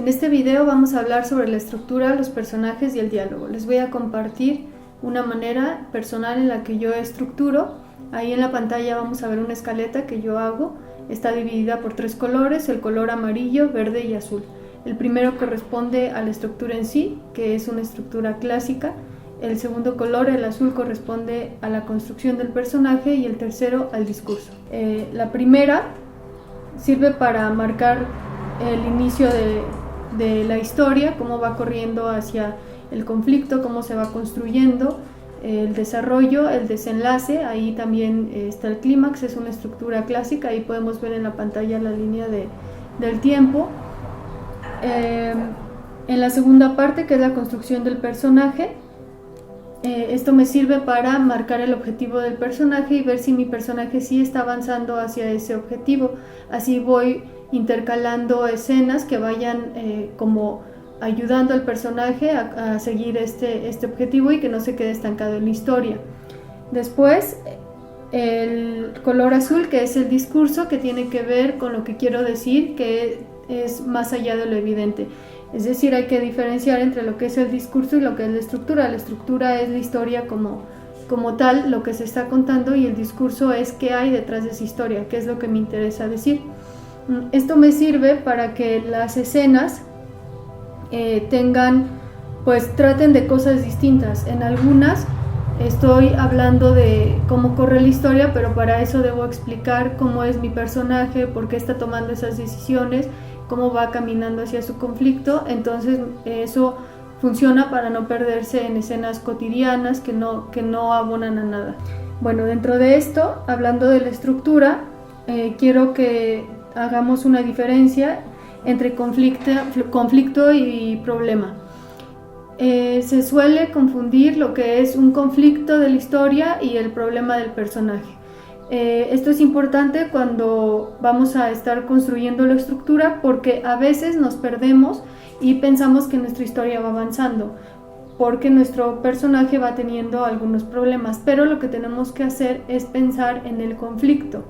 En este video vamos a hablar sobre la estructura, los personajes y el diálogo. Les voy a compartir una manera personal en la que yo estructuro. Ahí en la pantalla vamos a ver una escaleta que yo hago. Está dividida por 3 colores, el color amarillo, verde y azul. El primero corresponde a la estructura en sí, que es una estructura clásica. El segundo color, el azul, corresponde a la construcción del personaje y el tercero al discurso. La primera sirve para marcar el inicio de la historia, cómo va corriendo hacia el conflicto, cómo se va construyendo, el desarrollo, el desenlace. Ahí también está el clímax, es una estructura clásica, ahí podemos ver en la pantalla la línea del tiempo. En la segunda parte, que es la construcción del personaje, esto me sirve para marcar el objetivo del personaje y ver si mi personaje sí está avanzando hacia ese objetivo. Así voy intercalando escenas que vayan como ayudando al personaje a seguir este objetivo y que no se quede estancado en la historia. Después, el color azul, que es el discurso, que tiene que ver con lo que quiero decir, que es más allá de lo evidente. Es decir, hay que diferenciar entre lo que es el discurso y lo que es la estructura. La estructura es la historia como tal, lo que se está contando, y el discurso es qué hay detrás de esa historia, qué es lo que me interesa decir. Esto me sirve para que las escenas traten de cosas distintas. En algunas estoy hablando de cómo corre la historia, pero para eso debo explicar cómo es mi personaje, por qué está tomando esas decisiones, cómo va caminando hacia su conflicto. Entonces eso funciona para no perderse en escenas cotidianas que no abonan a nada. Bueno, dentro de esto, hablando de la estructura, quiero que hagamos una diferencia entre conflicto y problema. Se suele confundir lo que es un conflicto de la historia y el problema del personaje. Esto es importante cuando vamos a estar construyendo la estructura, porque a veces nos perdemos y pensamos que nuestra historia va avanzando porque nuestro personaje va teniendo algunos problemas, pero lo que tenemos que hacer es pensar en el conflicto.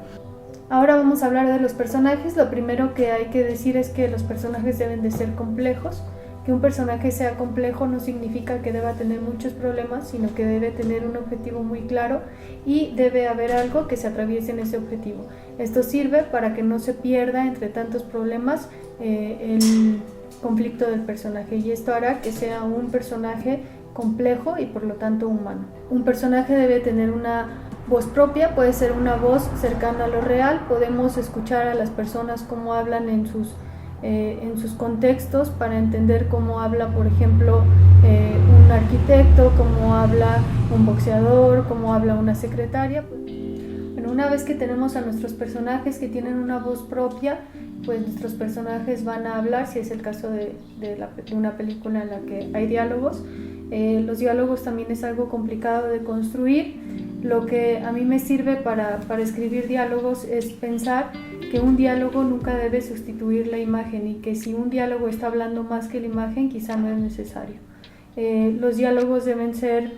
Ahora vamos a hablar de los personajes. Lo primero que hay que decir es que los personajes deben de ser complejos. Que un personaje sea complejo no significa que deba tener muchos problemas, sino que debe tener un objetivo muy claro y debe haber algo que se atraviese en ese objetivo. Esto sirve para que no se pierda entre tantos problemas el conflicto del personaje, y esto hará que sea un personaje complejo y por lo tanto humano. Un personaje debe tener una voz propia, puede ser una voz cercana a lo real. Podemos escuchar a las personas cómo hablan en sus contextos para entender cómo habla, por ejemplo, un arquitecto, cómo habla un boxeador, cómo habla una secretaria. Bueno, una vez que tenemos a nuestros personajes que tienen una voz propia, pues nuestros personajes van a hablar, si es el caso de una película en la que hay diálogos. Los diálogos también es algo complicado de construir. Lo que a mí me sirve para escribir diálogos es pensar que un diálogo nunca debe sustituir la imagen, y que si un diálogo está hablando más que la imagen, quizá no es necesario. Los diálogos deben ser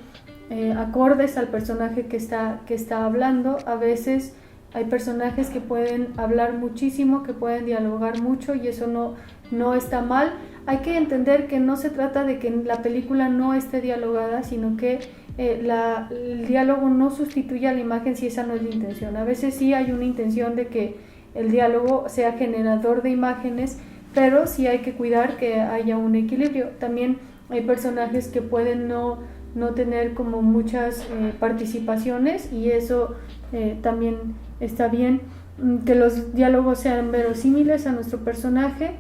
acordes al personaje que está hablando. A veces hay personajes que pueden hablar muchísimo, que pueden dialogar mucho, y eso no está mal. Hay que entender que no se trata de que la película no esté dialogada, sino que el diálogo no sustituye a la imagen si esa no es la intención. A veces sí hay una intención de que el diálogo sea generador de imágenes, pero sí hay que cuidar que haya un equilibrio. También hay personajes que pueden no tener como muchas participaciones, y eso también está bien, que los diálogos sean verosímiles a nuestro personaje.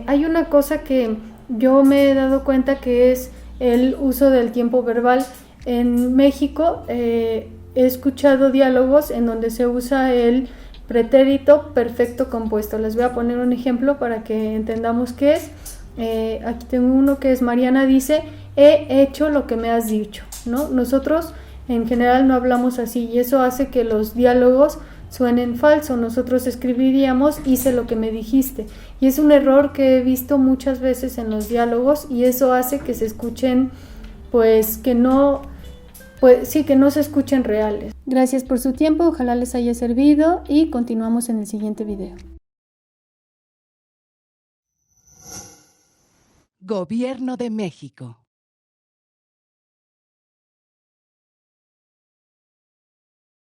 Hay una cosa que yo me he dado cuenta, que es el uso del tiempo verbal. En México he escuchado diálogos en donde se usa el pretérito perfecto compuesto. Les voy a poner un ejemplo para que entendamos qué es. Aquí tengo uno que es: Mariana dice, he hecho lo que me has dicho, ¿no? Nosotros en general no hablamos así, y eso hace que los diálogos suenen falso. Nosotros escribiríamos, hice lo que me dijiste, y es un error que he visto muchas veces en los diálogos, y eso hace que se escuchen, que no se escuchen reales. Gracias por su tiempo, ojalá les haya servido, y continuamos en el siguiente video. Gobierno de México.